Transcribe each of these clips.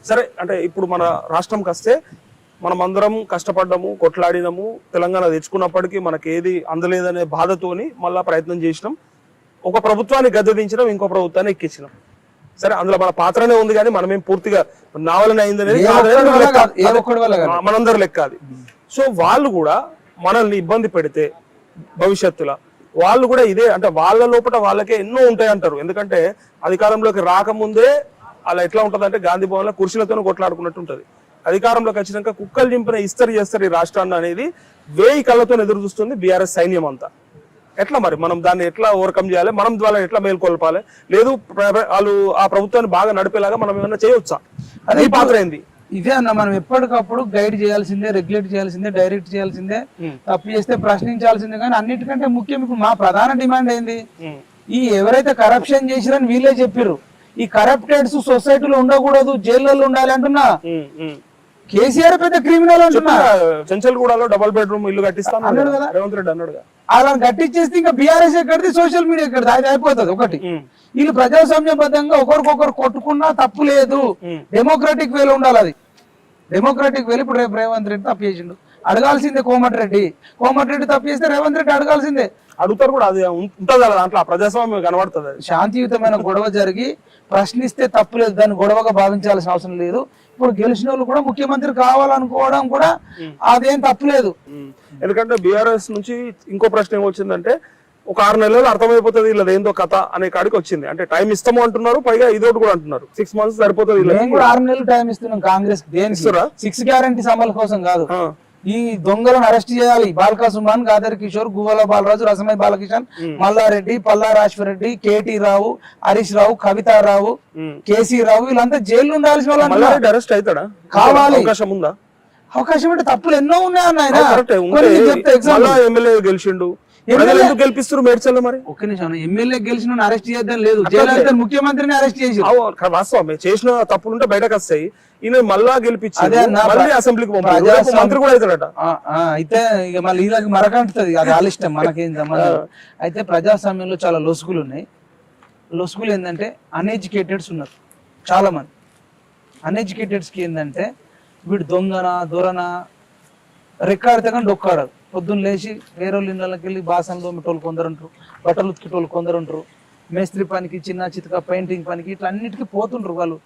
సరే అంటే ఇప్పుడు మన రాష్ట్రంకి వస్తే మనం అందరం కష్టపడ్డాము, కొట్లాడినాము, తెలంగాణ తెచ్చుకున్నప్పటికీ మనకి ఏది అందలేదనే బాధతోని మళ్ళా ప్రయత్నం చేసినాం. ఒక ప్రభుత్వాన్ని గద్దెదించడం, ఇంకో ప్రభుత్వాన్ని ఎక్కించినాం. సరే అందులో మన పాత్రనే ఉంది, కానీ మనమేం పూర్తిగా నా వల్లనే అయింది అనేది మనందరి లెక్క అది. సో వాళ్ళు కూడా మనల్ని ఇబ్బంది పెడితే భవిష్యత్తులో వాళ్ళు కూడా ఇదే అంటే వాళ్ళ లోపల వాళ్ళకే ఎన్నో ఉంటాయి అంటారు. ఎందుకంటే అధికారంలోకి రాకముందే అలా ఎట్లా ఉంటది అంటే గాంధీ భవన్ లో కుర్చీలతో కొట్లాడుకున్నట్టు ఉంటది. అధికారంలోకి వచ్చినాక కుక్కలు చింపిన ఇస్తరి చేస్తారు ఈ రాష్ట్రాన్ని అనేది 1000 కళ్ళతో ఎదురు చూస్తుంది బీఆర్ఎస్ సైన్యం అంతా. ఎట్లా మరి మనం దాన్ని ఎట్లా ఓవర్కమ్ చేయాలి, మనం ద్వారా ఎట్లా మేల్కొల్పాలి, లేదు వాళ్ళు ఆ ప్రభుత్వాన్ని బాగా నడిపేలాగా మనం ఏమన్నా చేయవచ్చా, అదే పాత్ర ఏంది? ఇదే అన్న, మనం ఎప్పటికప్పుడు గైడ్ చేయాల్సిందే, రెగ్యులేట్ చేయాల్సిందే, డైరెక్ట్ చేయాల్సిందే, తప్పు చేస్తే ప్రశ్నించాల్సిందే. కానీ అన్నిటికంటే ముఖ్యం ఇప్పుడు మా ప్రధాన డిమాండ్ ఏంది, ఈ ఎవరైతే కరప్షన్ చేసిరని వీళ్ళే చెప్పారు, ఈ కరప్టెడ్స్ సొసైటీలో ఉండకూడదు, జైల్లో ఉండాలి అంటున్నా. కేసీఆర్ పెద్ద క్రిమినల్ అంటున్నా. చెంచల్గూడలో డబుల్ బెడ్రూమ్ ఇల్లు కట్టిస్తాను అన్నాడు కదా రేవంత్ రెడ్డి అన్నాడుగా. అలా కట్టించేస్తే ఇంకా బీఆర్ఎస్ ఎక్కడిది, సోషల్ మీడియా ఎక్కడిది, అది అయిపోతుంది. ఒకటి వీళ్ళు ప్రజాస్వామ్యబద్ధంగా ఒకరికొకరు కొట్టుకున్నా తప్పు లేదు, డెమోక్రాటిక్ వేలో ఉండాలి. అది డెమోక్రాటిక్ వేలు. ఇప్పుడు రేపు రేవంత్ రెడ్డి తప్పు చేసిండు, అడగాల్సిందే కోమటిరెడ్డి తప్పు చేస్తే రేవంత్ రెడ్డి అడగాల్సిందే. అడుగుతారు కూడా, అది ఉంటుంది కదా దాంట్లో, ప్రజాస్వామ్యం కనబడుతుంది. శాంతియుతమైన గొడవ జరిగి ప్రశ్నిస్తే తప్పు లేదు, దాన్ని గొడవగా భావించాల్సిన అవసరం లేదు. ఇప్పుడు గెలిచిన వాళ్ళు కూడా ముఖ్యమంత్రి కావాలనుకోవడం కూడా అదేం తప్పులేదు. ఎందుకంటే బీఆర్ఎస్ నుంచి ఇంకో ప్రశ్న ఏమొచ్చిందంటే, ఒక 6 నెలలు అర్థమైపోతుంది ఇలా ఏందో కథ అనే కాడికి వచ్చింది. అంటే టైం ఇస్తాము అంటున్నారు, పైగా ఇదోటి కూడా అంటున్నారు 6 months సరిపోతుంది. 6 నెలలు టైం ఇస్తున్నాం కాంగ్రెస్. 6 గ్యారంటీస్ అమలు కోసం కాదు, ఈ దొంగలను అరెస్ట్ చేయాలి. బాల్కా సుమాన్, గాదర్ కిషోర్, గువ్వల బాలరాజు, రసమై బాలకిషన్, మల్లారెడ్డి, పల్లా రాశ్వరెడ్డి, కేటీ రావు, హరీష్ రావు, కవితారావు, కేసీ రావు, వీళ్ళంతా జైలు ఉండాల్సిన వాళ్ళు. అరెస్ట్ అవుతాడా? కావాలి. అవకాశం ఉందా? అవకాశం అంటే తప్పులు ఎన్నో ఉన్నాయన్న. ఎమ్మెల్యే గెలిచిండు, గెలిపిస్తారు మేడ్చల్లో. మరి ఒక్క నిమిషం, ఎమ్మెల్యే గెలిచిన అరెస్ట్ చేద్దాం లేదు, జైలు ముఖ్యమంత్రిని అరెస్ట్ చేసి. వాస్తవం, చేసిన తప్పులుంటే బయటకు వస్తాయి. ఈయన మళ్ళా గెలిపించి అసెంబ్లీకి మంత్రి కూడా అవుతాడట. అయితే ఇక మళ్ళీ వీళ్ళకి మరకంటుంది, అది వాళ్ళ ఇష్టం, మనకేం సంబంధం. అయితే ప్రజాస్వామ్యంలో చాలా లొసుగులు ఉన్నాయి. లొసుగులు ఏంటంటే అన్ఎడ్యుకేటెడ్స్ ఉన్నారు చాలా మంది. అన్ఎడ్యుకేటెడ్స్ కి ఏంటంటే వీడు దొంగనా దొరనా రెక్కాడితే కానీ డొక్కాడదు. పొద్దున్న లేచి వేరే వాళ్ళ ఇళ్ళకి వెళ్ళి బాసనలు తోమేటోళ్ళు కొందరు ఉంటారు, బట్టలు ఉతికేటోళ్ళు కొందరు ఉంటారు, మేస్త్రి పనికి, చిన్న చితక పెయింటింగ్ పనికి, ఇట్లా అన్నిటికీ పోతుంటారు వాళ్ళు.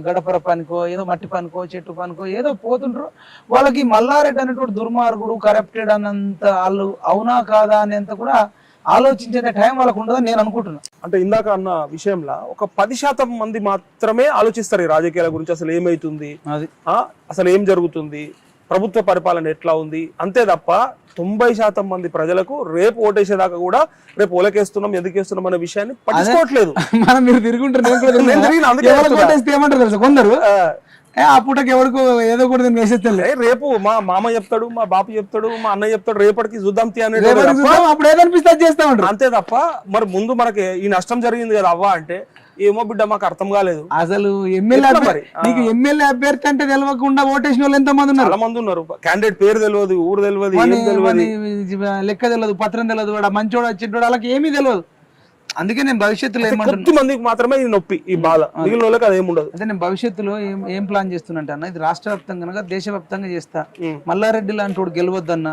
గడపర పనికో, ఏదో మట్టి పనికో, చెట్టు పనికో ఏదో పోతుంటారు. వాళ్ళకి మల్లారెడ్డి అనేటువంటి దుర్మార్గుడు, కరప్టెడ్ అన్నంత వాళ్ళు అవునా కాదా అనేంత కూడా ఆలోచించే టైం వాళ్ళకు ఉండదని నేను అనుకుంటున్నా. అంటే ఇందాక అన్న విషయంలో ఒక 10% మంది మాత్రమే ఆలోచిస్తారు ఈ రాజకీయాల గురించి. అసలు ఏమైతుంది, అసలు ఏం జరుగుతుంది, ప్రభుత్వ పరిపాలన ఎట్లా ఉంది, అంతే తప్ప 90% మంది ప్రజలకు రేపు ఓటేసేదాకా కూడా రేపు ఓలకేస్తున్నాం, ఎందుకు వేస్తున్నాం అనే విషయాన్ని పట్టించుకోవట్లేదు. మనం మీరు తిరుగుంటారు కొందరు ఆ పూటకి ఎవరికి ఏదో కూడా నేను వేసేస్తాను. రేపు మా మామ చెప్తాడు, మా బాపు చెప్తాడు, మా అన్నయ్య చెప్తాడు, రేపటికి చూద్దాం అప్పుడు ఏదనిపిస్తే అది చేస్తా ఉంటారు, అంతే తప్ప మరి ముందు మనకి ఈ నష్టం జరిగింది కదా అవ్వ అంటే ఏమో బిడ్డ మాకు అర్థం కాలేదు. అసలు ఎమ్మెల్యే అభ్యర్థి అంటే తెలియకుండా ఓటేసిన వాళ్ళు ఎంత మంది ఉన్నారు? చాలా మంది ఉన్నారు. క్యాండిడేట్ పేరు తెలియదు, ఊరు తెలియదు, లెక్క తెలియదు, పత్రం తెలియదు, వాడు మంచోడు చెడ్డోడు వాళ్ళకి ఏమీ తెలియదు. అందుకే నేను భవిష్యత్తులో కొద్ది మందికి మాత్రమే ఈ నొప్పి, ఈ బాధ, మిగిలిన వాళ్ళకి అదేం ఉండదు. అదే నేను భవిష్యత్తులో ఏం ప్లాన్ చేస్తున్నా అన్న, ఇది రాష్ట్ర వ్యాప్తంగా దేశవ్యాప్తంగా చేస్తా. మల్లారెడ్డి లాంటి వాడు గెలవద్దన్నా,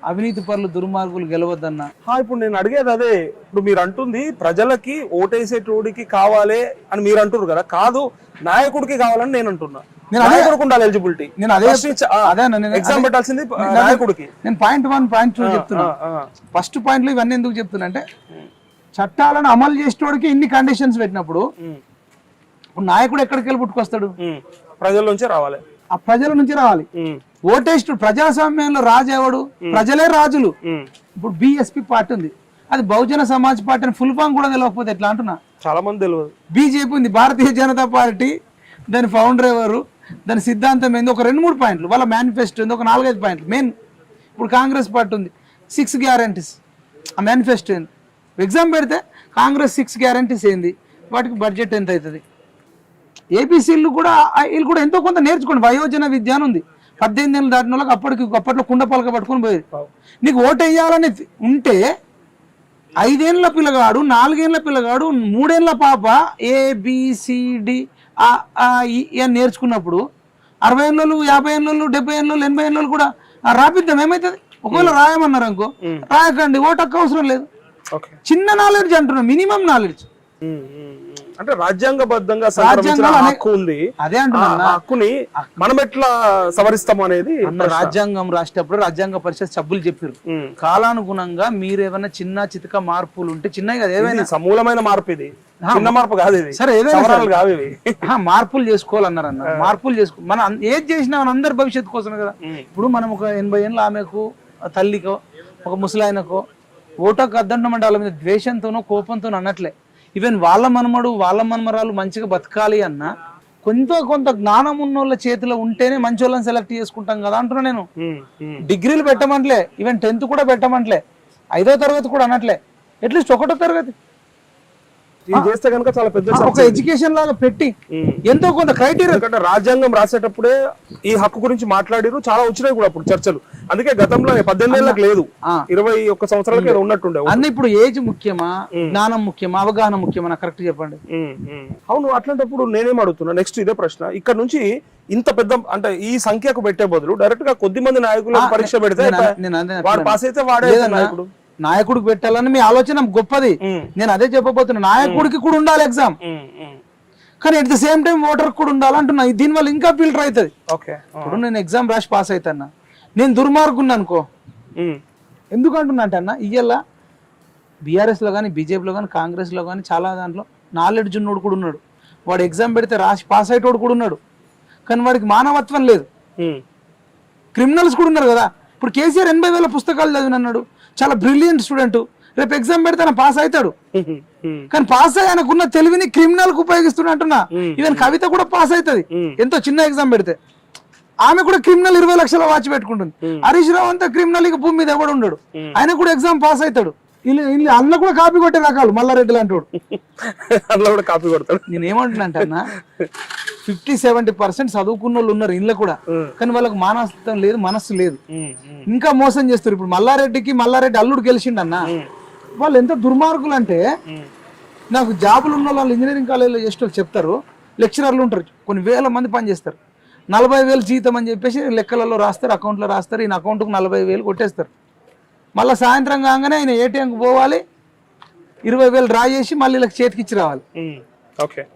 అవినీతి పరులు దుర్మార్గులు గెలవద్దన్నా. ఇప్పుడు నేను అడిగేది అదే. ఇప్పుడు మీరు అంటుంది ప్రజలకి ఓటేసేటోడికి కావాలి అని మీరు అంటున్నారు కదా, కాదు నాయకుడికి కావాలని నేను అంటున్నా. నాయకుడికి ఉండాలి ఎలిజిబిలిటీ. నేను అదే ఎగ్జామ్ పెట్టాల్సింది నాయకుడికి. నేను పాయింట్ 1 పాయింట్ 2 చెప్తున్నా. ఫస్ట్ పాయింట్ లో ఇవన్నీ ఎందుకు చెప్తున్నా అంటే, చట్టాలను అమలు చేసేటోడికి ఇన్ని కండిషన్స్ పెట్టినప్పుడు నాయకుడు ఎక్కడికి వెళ్ళి పుట్టుకొస్తాడు? ప్రజల నుంచి రావాలి. ఆ ప్రజల నుంచి రావాలి. ఓటేస్టు ప్రజాస్వామ్యంలో రాజు ఎవడు? ప్రజలే రాజులు. ఇప్పుడు బిఎస్పి పార్టీ ఉంది, అది బహుజన సమాజ్ పార్టీ అని ఫుల్ ఫామ్ కూడా తెలియకపోతే ఎట్లా అంటున్నా. చాలా మంది తెలియదు. బీజేపీ ఉంది, భారతీయ జనతా పార్టీ, దాని ఫౌండర్ ఎవరు, దాని సిద్ధాంతం ఏంది, ఒక 2-3 పాయింట్లు, వాళ్ళ మేనిఫెస్టో ఉంది, ఒక 4-5 పాయింట్లు మెయిన్. ఇప్పుడు కాంగ్రెస్ పార్టీ ఉంది, 6 గ్యారంటీస్, ఆ మేనిఫెస్టో ఏంది. ఎగ్జామ్ పెడితే కాంగ్రెస్ 6 గ్యారంటీస్ ఏంది, వాటికి బడ్జెట్ ఎంత అవుతుంది, ఏపీసీలు కూడా వీళ్ళు కూడా ఎంతో కొంత నేర్చుకోండి. వయోజన విద్య అని ఉంది, 18 ఏళ్ళు దాటిన వాళ్ళకి అప్పట్లో కుండ పలక పట్టుకొని పోయేది. నీకు ఓటు వేయాలని ఉంటే 5 ఏళ్ళ పిల్లగాడు, 4 ఏళ్ళ పిల్లగాడు, 3 ఏళ్ళ పాప ABCD ఇవన్నీ నేర్చుకున్నప్పుడు 60 ఏళ్ళు 50 ఏళ్ళు 70 ఏళ్ళు 80 ఏళ్ళు కూడా రాపిద్దాం, ఏమవుతుంది? ఒకవేళ రాయమన్నారు అనుకో, రాయకండి, ఓటక్కు అవసరం లేదు. చిన్న నాలెడ్జ్ అంటున్నా, మినిమం నాలెడ్జ్. అంటే రాజ్యాంగబద్ధంగా సంక్రమించిన హక్కు ఉంది, అదే అంటున్నా. హక్కుని మనం ఎట్లా సవరిస్తాం అనేది రాజ్యాంగం రాసేటప్పుడు రాజ్యాంగ పరిషత్ సభ్యులు చెప్పారు, కాలానుగుణంగా మీరు ఏమైనా చిన్న చితక మార్పులు ఉంటే, చిన్నవి కదా ఏమైనా సమూలమైన మార్పు, ఇది చిన్న మార్పు కాదు, ఇది సరే ఏదైనా కాదు, ఇవి మార్పులు చేసుకోవాలన్నారు అన్న. మార్పులు చేసుకో, మనం ఏది చేసినా మన అందరి భవిష్యత్తు కోసమే కదా. ఇప్పుడు మనం ఒక 80 ఏళ్ళ ఆమెకు, తల్లికో, ఒక ముసలాయనకో ఓటకు అద్దంటామంటే వాళ్ళ మీద ద్వేషంతోనో కోపంతోనో అన్నట్లే. ఈవెన్ వాళ్ళ మనమడు వాళ్ళ మనమరాలు మంచిగా బతకాలి అన్న కొంత జ్ఞానం ఉన్న వాళ్ళ చేతిలో ఉంటేనే మంచి వాళ్ళని సెలెక్ట్ చేసుకుంటాం కదా అంటున్నా నేను. డిగ్రీలు పెట్టమంటలే, ఈవెన్ 10th కూడా పెట్టమంటలే, 5వ తరగతి కూడా అనట్లే, అట్లీస్ట్ 1వ తరగతి చేస్తే కనుక చాలా పెద్ద ఒక ఎడ్యుకేషన్ లాగా పెట్టి ఎంతో కొంత క్రైటీరియా. ఎందుకంటే రాజ్యాంగం రాసేటప్పుడే ఈ హక్కు గురించి మాట్లాడిరు, చాలా వచ్చినాయి కూడా అప్పుడు చర్చలు. అందుకే గతంలో 18 ఏళ్ళకి లేదు, 21 సంవత్సరాలకి ఉన్నట్టుండే. అన్న ఇప్పుడు ఏజ్ ముఖ్యమా, జ్ఞానం ముఖ్యమా, అవగాహన ముఖ్యమా? నాకు కరెక్ట్ చెప్పండి. అవును, అట్లాంటప్పుడు నేనేం అడుగుతున్నా, నెక్స్ట్ ఇదే ప్రశ్న, ఇక్కడ నుంచి ఇంత పెద్ద అంటే ఈ సంఖ్యకు పెట్టే బదులు డైరెక్ట్ గా కొద్ది మంది నాయకులకు పరీక్ష పెడితే వాడు పాస్ అయితే వాడే నాయకుడు. నాయకుడికి పెట్టాలని మీ ఆలోచన గొప్పది, నేను అదే చెప్పబోతున్నా. నాయకుడికి కూడా ఉండాలి ఎగ్జామ్, కానీ at the same time voter కూడా ఉండాలంటున్నా. దీనివల్ల ఇంకా ఫిల్టర్ అవుతుంది. ఇప్పుడు నేను ఎగ్జామ్ రాసి పాస్ అవుతాన్నా, నేను దుర్మార్గున్నా అనుకో, ఎందుకంటున్నా అంటే అన్న, ఇయ్యాల బీఆర్ఎస్ లో కానీ, బీజేపీలో కానీ, కాంగ్రెస్ లో కానీ చాలా దాంట్లో నాలెడ్జ్ ఉన్నోడు కూడా ఉన్నాడు, వాడు ఎగ్జామ్ పెడితే రాసి పాస్ అయ్యేటోడు కూడా ఉన్నాడు, కానీ వాడికి మానవత్వం లేదు. క్రిమినల్స్ కూడా ఉన్నారు కదా. ఇప్పుడు కేసీఆర్ 80,000 పుస్తకాలు చదివినన్నాడు, చాలా బ్రిలియంట్ స్టూడెంట్, రేపు ఎగ్జామ్ పెడితే ఆయన పాస్ అవుతాడు, కానీ పాస్ అయ్యి ఆయనకున్న తెలివిని క్రిమినల్ కు ఉపయోగిస్తున్నట్టున్నా. ఈవెన్ కవిత కూడా పాస్ అవుతుంది ఎంతో చిన్న ఎగ్జామ్ పెడితే, ఆమె కూడా క్రిమినల్ 20 లక్షల వాచ్ పెట్టుకుంటుంది. హరీష్ రావు అంతా క్రిమినల్, ఇక భూమి మీద ఎవడు ఉండడు, ఆయన కూడా ఎగ్జామ్ పాస్ అవుతాడు. అన్న కూడా కాపీ కొట్టే రకాలు మల్లారెడ్డి లాంటి వాడు, అందులో కూడా కాపీ కొడతాడు. నేను ఏమంటున్నా అంటే అన్న, 50-70% చదువుకున్న వాళ్ళు ఉన్నారు ఇంట్లో కూడా, కానీ వాళ్ళకి మానవత్వం లేదు, మనస్సు లేదు, ఇంకా మోసం చేస్తారు. ఇప్పుడు మల్లారెడ్డి అల్లుడు గెలిచిండన్న, వాళ్ళు ఎంత దుర్మార్గులు అంటే, నాకు జాబులు ఉన్న వాళ్ళు ఇంజనీరింగ్ కాలేజీలో చేస్తూ చెప్తారు, లెక్చరర్లు ఉంటారు, కొన్ని వేల మంది పని చేస్తారు, 40,000 జీతం అని చెప్పేసి లెక్కలలో రాస్తారు, అకౌంట్లో రాస్తారు, ఈయన అకౌంట్కు 40,000 కొట్టేస్తారు. మళ్ళీ సాయంత్రం కాగానే ఆయన ఏటీఎంకి పోవాలి, 20,000 డ్రా చేసి మళ్ళీ ఇలా చేతికి ఇచ్చి రావాలి.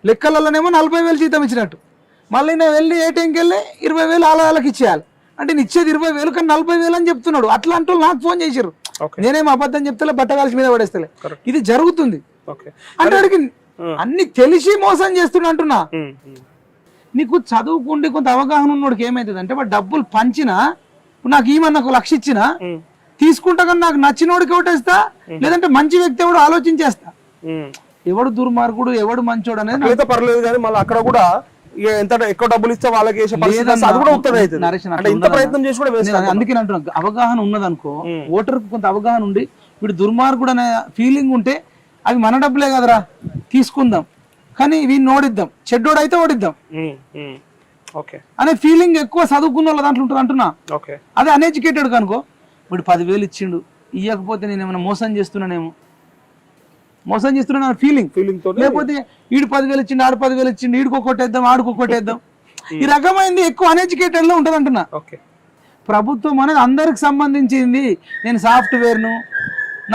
లెక్కలలోనేమో 40,000 జీతం ఇచ్చినట్టు, మళ్ళీ నేను వెళ్ళి ఏటీఎంకి వెళ్ళి 20,000 వాళ్ళకి ఇచ్చేయాలి. అంటే నేను ఇచ్చేది 20,000 కానీ 40,000 అని చెప్తున్నాడు. అట్లాంటి వాళ్ళు నాకు ఫోన్ చేశారు, నేనేం అబద్ధం చెప్తలే, బట్టగాల్సి మీద పడేస్తలే, ఇది జరుగుతుంది. అంటే వాడికి అన్ని తెలిసి మోసం చేస్తున్నా అంటున్నా. నీకు చదువుకుంటే కొంత అవగాహన ఉన్నోడికి ఏమైతుంది అంటే, వాడు డబ్బులు పంచినా, నాకు ఈమన్నా 1,00,000 ఇచ్చినా తీసుకుంటా, కానీ నాకు నచ్చినోడికి ఒకటేస్తా, లేదంటే మంచి వ్యక్తి ఎవడు ఆలోచించేస్తా. ఎవడు దుర్మార్గుడు ఎవడు మంచోడు అనేది పర్లేదు, కానీ మళ్ళీ అక్కడ కూడా ఎంత ఎక్కువ డబ్బులు ఇస్తే వాళ్ళకి అందుకే అంటున్నా, అవగాహన ఉన్నదనుకో, ఓటర్ కొంత అవగాహన ఉండి వీడు దుర్మార్గుడు అనే ఫీలింగ్ ఉంటే, అవి మన డబ్బులే కదరా తీసుకుందాం, కానీ వీడిని ఓడిద్దాం, చెడ్డోడు అయితే ఓడిద్దాం అనే ఫీలింగ్ ఎక్కువ చదువుకున్న వాళ్ళ దాంట్లో ఉంటుంది అంటున్నా. అదే అన్ఎడ్యుకేటెడ్ కనుకో, వీడు 10,000 ఇచ్చిండు, ఇవ్వకపోతే నేను ఏమైనా మోసం చేస్తున్నానేమో, మోసం చేస్తున్నా ఫీలింగ్ తో, లేకపోతే వీడు 10,000 ఇచ్చిండు, ఆడు 10,000 ఇచ్చిండు, వీడికి ఒక్కొట్టేద్దాం, ఆడికి ఒక్కొట్టేద్దాం, ఈ రకమైనది ఎక్కువ అన్ఎడ్యుకేటెడ్ లో ఉంటుంది అంటున్నా. ప్రభుత్వం అనేది అందరికి సంబంధించింది, నేను సాఫ్ట్వేర్ను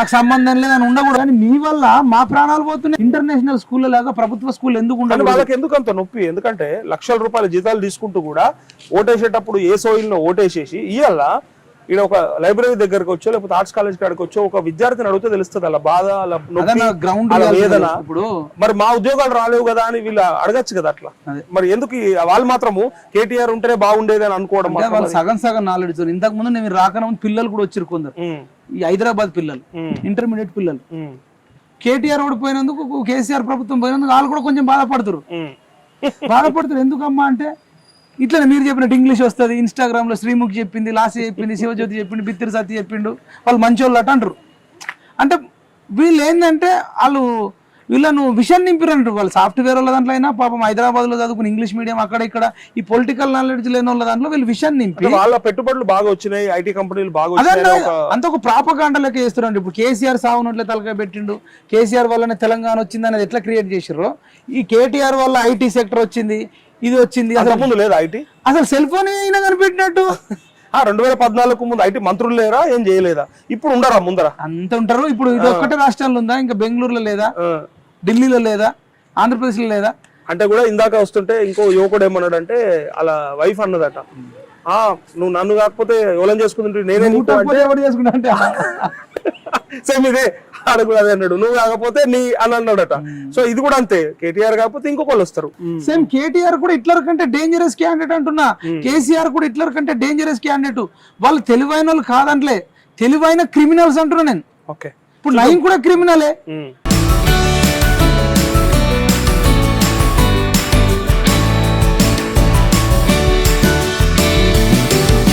నాకు సంబంధం లేదని ఉండకూడదు, కానీ మీ వల్ల మా ప్రాణాలు పోతున్నాయి. ఇంటర్నేషనల్ స్కూల్ లాగా ప్రభుత్వ స్కూల్ ఎందుకు ఉండాలి? వాళ్ళకి ఎందుకు అంత నొప్పి? ఎందుకంటే లక్షల రూపాయల జీతాలు తీసుకుంటూ కూడా ఓటేసేటప్పుడు ఏ సోయిల్లో ఓటేసేసి ఇవాళ ఈడ ఒక లైబ్రరీ దగ్గరకు వచ్చో, లేకపోతే ఆర్ట్స్ కాలేజ్ కాడికి వచ్చో ఒక విద్యార్థిని అడిగితే తెలుస్తుంది అలా బాధ, వేదన. ఇప్పుడు మరి మా ఉద్యోగాలు రాలేవు కదా అని వీళ్ళు అడగచ్చు కదా అట్లా. మరి ఎందుకు వాళ్ళు మాత్రము కేటీఆర్ ఉంటేనే బాగుండేది అని అనుకోవడం? వాళ్ళు సగం నాలెడ్జ్. ఇంతకు ముందు నేను రాకముందు పిల్లలు కూడా వచ్చారు కొందరు, ఈ హైదరాబాద్ పిల్లలు, ఇంటర్మీడియట్ పిల్లలు. కేటీఆర్ ఓడిపోయినందుకు, కేసీఆర్ ప్రభుత్వం పోయినందుకు వాళ్ళు కూడా కొంచెం బాధపడుతారు. ఎందుకమ్మా అంటే, ఇట్లా మీరు చెప్పినట్టు ఇంగ్లీష్ వస్తుంది, ఇన్స్టాగ్రామ్ లో శ్రీముఖి చెప్పింది, లాసి చెప్పింది, శివజ్యోతి చెప్పిండు, బిత్తిరి సత్తి చెప్పిండు, వాళ్ళు మంచోళ్ళు అట అంటారు. అంటే వీళ్ళు ఏంటంటే వాళ్ళు వీళ్ళను విషయం నింపిరంటారు. వాళ్ళు సాఫ్ట్వేర్ వాళ్ళ దాంట్లో అయినా పాపం హైదరాబాద్ లో చదువుకుని ఇంగ్లీష్ మీడియం అక్కడ ఇక్కడ ఈ పొలిటికల్ నాలెడ్జ్ లేని వాళ్ళ దాంట్లో వీళ్ళు విషయం నింపి వాళ్ళ పెట్టుబడులు బాగా వచ్చినాయి, ఐటీ కంపెనీలు బాగా అదే వచ్చినాయి. అంత ఒక ప్రాపగాండ లెక్క చేస్తున్నారు. ఇప్పుడు కేసీఆర్ సాగునట్లే తలకాయ పెట్టిండు, కేసీఆర్ వల్లనే తెలంగాణ వచ్చింది అనేది ఎట్లా క్రియేట్ చేసిర్రో ఈ కేటీఆర్ వల్ల ఐటీ సెక్టర్ వచ్చింది, ఇది వచ్చింది. అసలు ముందు లేదు ఐటీ, అసలు సెల్ ఫోన్ అయినా కనిపెట్టినట్టు. 2014 ముందు ఐటీ మంత్రులు లేరా, ఏం చేయలేదా? ఇప్పుడు ఉండరా ముందర? అంత ఉంటారు. ఇప్పుడు ఇది ఒక్కటే రాష్ట్రాల్లో ఉందా? ఇంకా బెంగళూరులో లేదా, ఢిల్లీలో లేదా, ఆంధ్రప్రదేశ్లో లేదా? అంటే కూడా ఇందాక వస్తుంటే ఇంకో యువకుడు ఏమన్నాడంటే అలా వైఫ్ అన్నదట, నువ్వు నన్ను కాకపోతే ఎవరైనా చేసుకుంటుంటే నేనే ఎవరు చేసుకుంటా అంటే సేమ్ ఇదే ఆడ కూడా అదే అన్నాడు, నువ్వు కాకపోతే నీ అని అన్నాడట. సో ఇది కూడా అంతే, కేటీఆర్ కాకపోతే ఇంకొకళ్ళు వస్తారు. సేమ్ కేటీఆర్ కూడా హిట్లర్ కంటే డేంజరస్ క్యాండిడేట్ అంటున్నా, కేసీఆర్ కూడా హిట్లర్ కంటే డేంజరస్ క్యాండిడేట్. వాళ్ళు తెలివైన వాళ్ళు కాదంట్లే, తెలివైన క్రిమినల్స్ అంటున్నా నేను. ఓకే, ఇప్పుడు నయం కూడా క్రిమినలే.